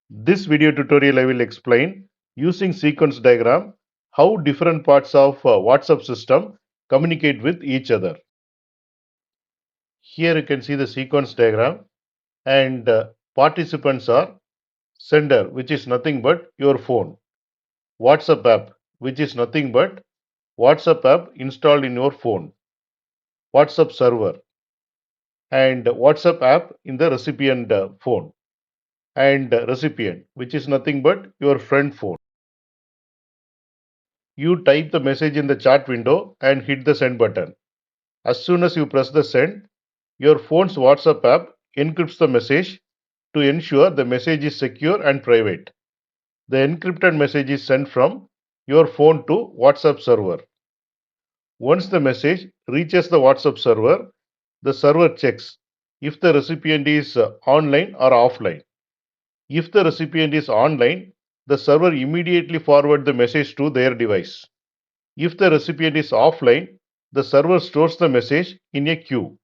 This video tutorial I will explain using sequence diagram how different parts of WhatsApp system communicate with each other. Here you can see the sequence diagram and participants are sender, which is nothing but your phone, WhatsApp app, which is nothing but WhatsApp app installed in your phone, WhatsApp server, and WhatsApp app in the recipient phone, and recipient, which is nothing but your friend phone. You type the message in the chat window and hit the send button. As soon as you press the send, your phone's WhatsApp app encrypts the message to ensure the message is secure and private. The encrypted message is sent from your phone to WhatsApp server. Once the message reaches the WhatsApp server, the server checks if the recipient is online or offline. If the recipient is online, the server immediately forwards the message to their device. If the recipient is offline, the server stores the message in a queue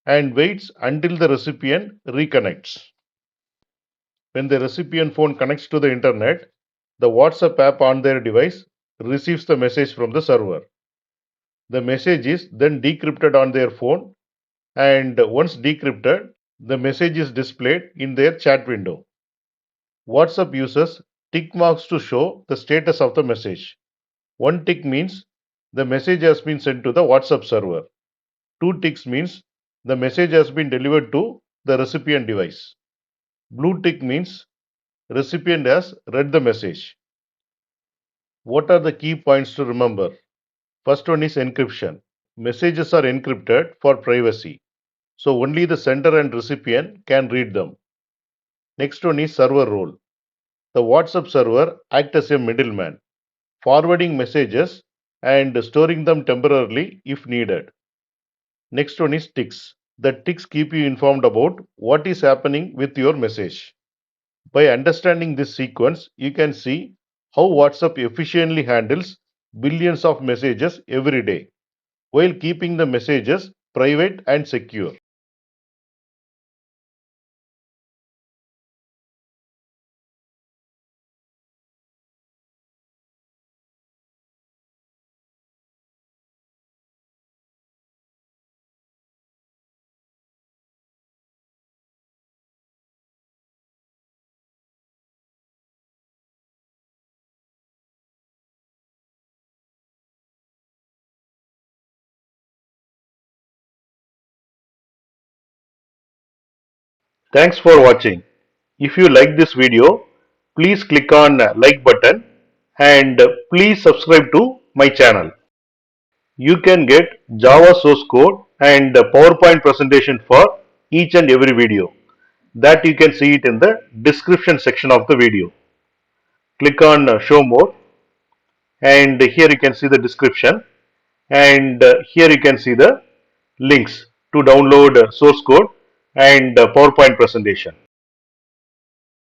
and waits until the recipient reconnects. When the recipient phone connects to the internet, the WhatsApp app on their device receives the message from the server. The message is then decrypted on their phone, and once decrypted, the message is displayed in their chat window. WhatsApp uses tick marks to show the status of the message. One tick means the message has been sent to the WhatsApp server. Two ticks means the message has been delivered to the recipient device. Blue tick means recipient has read the message. What are the key points to remember? First one is encryption. Messages are encrypted for privacy, so only the sender and recipient can read them. Next one is server role. The WhatsApp server acts as a middleman, forwarding messages and storing them temporarily if needed. Next one is ticks. The ticks keep you informed about what is happening with your message. By understanding this sequence, you can see how WhatsApp efficiently handles billions of messages every day while keeping the messages private and secure. Thanks for watching. If you like this video, please click on like button and please subscribe to my channel. You can get Java source code and PowerPoint presentation for each and every video. That you can see it in the description section of the video. Click on show more, and here you can see the description, and here you can see the links to download source code and PowerPoint presentation.